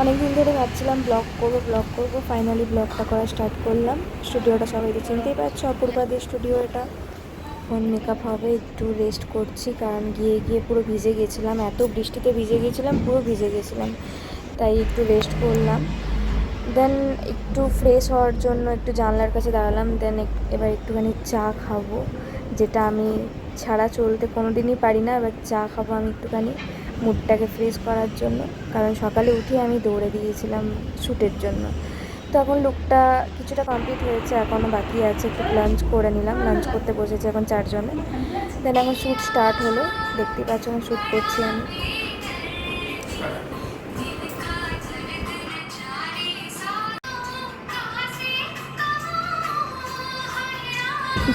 অনেক দিন ধরে ভাবছিলাম ব্লগ করবো ফাইনালি ব্লগটা করা স্টার্ট করলাম। স্টুডিওটা সবাই তো চিনতেই পারছো, অপূর্বাদের স্টুডিও এটা। এখন মেকআপ হবে, একটু রেস্ট করছি কারণ গিয়ে পুরো ভিজে গেছিলাম, এত বৃষ্টিতে ভিজে গেছিলাম, পুরো ভিজে গেছিলাম, তাই একটু রেস্ট করলাম। দেন একটু ফ্রেশ হওয়ার জন্য একটু জানলার কাছে দাঁড়ালাম। দেন এবার একটুখানি চা খাবো, যেটা আমি ছাড়া চলতে কোনো দিনই পারি না। এবার চা খাবো আমি একটুখানি মুডটাকে ফ্রেশ করার জন্য, কারণ সকালে উঠে আমি দৌড়ে দিয়েছিলাম শ্যুটের জন্য। তো এখন লুকটা কিছুটা কমপ্লিট হয়েছে, এখনও বাকি আছে। একটু লাঞ্চ করে নিলাম, লাঞ্চ করতে বসেছি এখন 4 জনে। দেন এখন শ্যুট স্টার্ট হলো, দেখতেই পাচ্ছ এখন শ্যুট করছি আমি।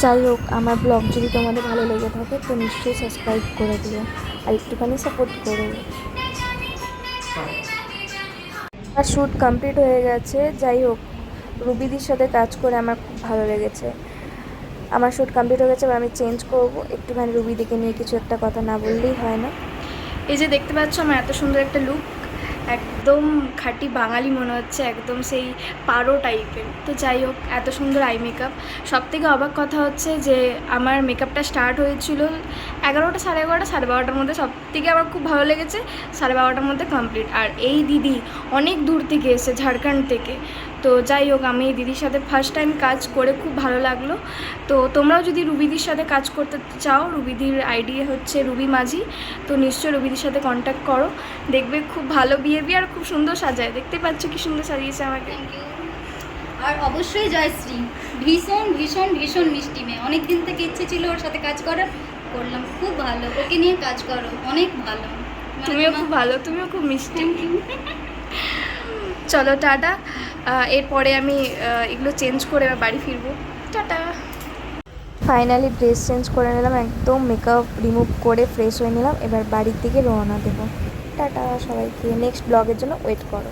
যাই হোক, আমার ব্লগ যদি তোমাদের ভালো লেগে থাকে তো নিশ্চয়ই সাবস্ক্রাইব করে দিও আর একটুখানি সাপোর্ট করো। আর শ্যুট কমপ্লিট হয়ে গেছে। যাই হোক, রুবিদির সাথে কাজ করে আমার খুব ভালো লেগেছে। আমার শ্যুট কমপ্লিট হয়ে গেছে, এবার আমি চেঞ্জ করবো। একটুখানি রুবিদিকে নিয়ে কিছু একটা কথা না বললেই হয় না। এই যে দেখতে পাচ্ছ আমার এত সুন্দর একটা লুক, একদম খাঁটি বাঙালি মনে হচ্ছে, একদম সেই পারো টাইপের। তো যাই হোক, এত সুন্দর আই মেকআপ। সবথেকে অবাক কথা হচ্ছে যে আমার মেকআপটা স্টার্ট হয়েছিল 11টা, 11:30, 12:30 মধ্যে। সবথেকে আমার খুব ভালো লেগেছে 12:30টার মধ্যে কমপ্লিট। আর এই দিদি অনেক দূর থেকে এসে, ঝাড়খণ্ড থেকে। তো যাই হোক, আমি এই দিদির সাথে ফার্স্ট টাইম কাজ করে খুব ভালো লাগলো। তো তোমরাও যদি রুবিদির সাথে কাজ করতে চাও, রুবিদির আইডি হচ্ছে রুবি মাঝি, তো নিশ্চয়ই রুবিদির সাথে কন্ট্যাক্ট করো, দেখবে খুব ভালো বিহেভিয়ার, খুব সুন্দর সাজায়। দেখতে পাচ্ছ কি সুন্দর সাজিয়েছে আমাকে। আর অবশ্যই জয়শ্রী ভীষণ ভীষণ ভীষণ মিষ্টি মেয়ে, অনেক দিন থেকে ইচ্ছে ছিল ওর সাথে কাজ করার, করলাম। খুব ভালো, ওকে নিয়ে কাজ করো, অনেক ভালো। তুমিও খুব ভালো, তুমিও খুব মিষ্টি। চলো টাটা। এরপরে আমি এগুলো চেঞ্জ করে বাড়ি ফিরবো। টাটা। ফাইনালি ড্রেস চেঞ্জ করে নিলাম, একদম মেকআপ রিমুভ করে ফ্রেশ হয়ে নিলাম। এবার বাড়ির দিকে রওনা দেবো। টাটা সবাইকে, নেক্সট ব্লগের জন্য ওয়েট করো।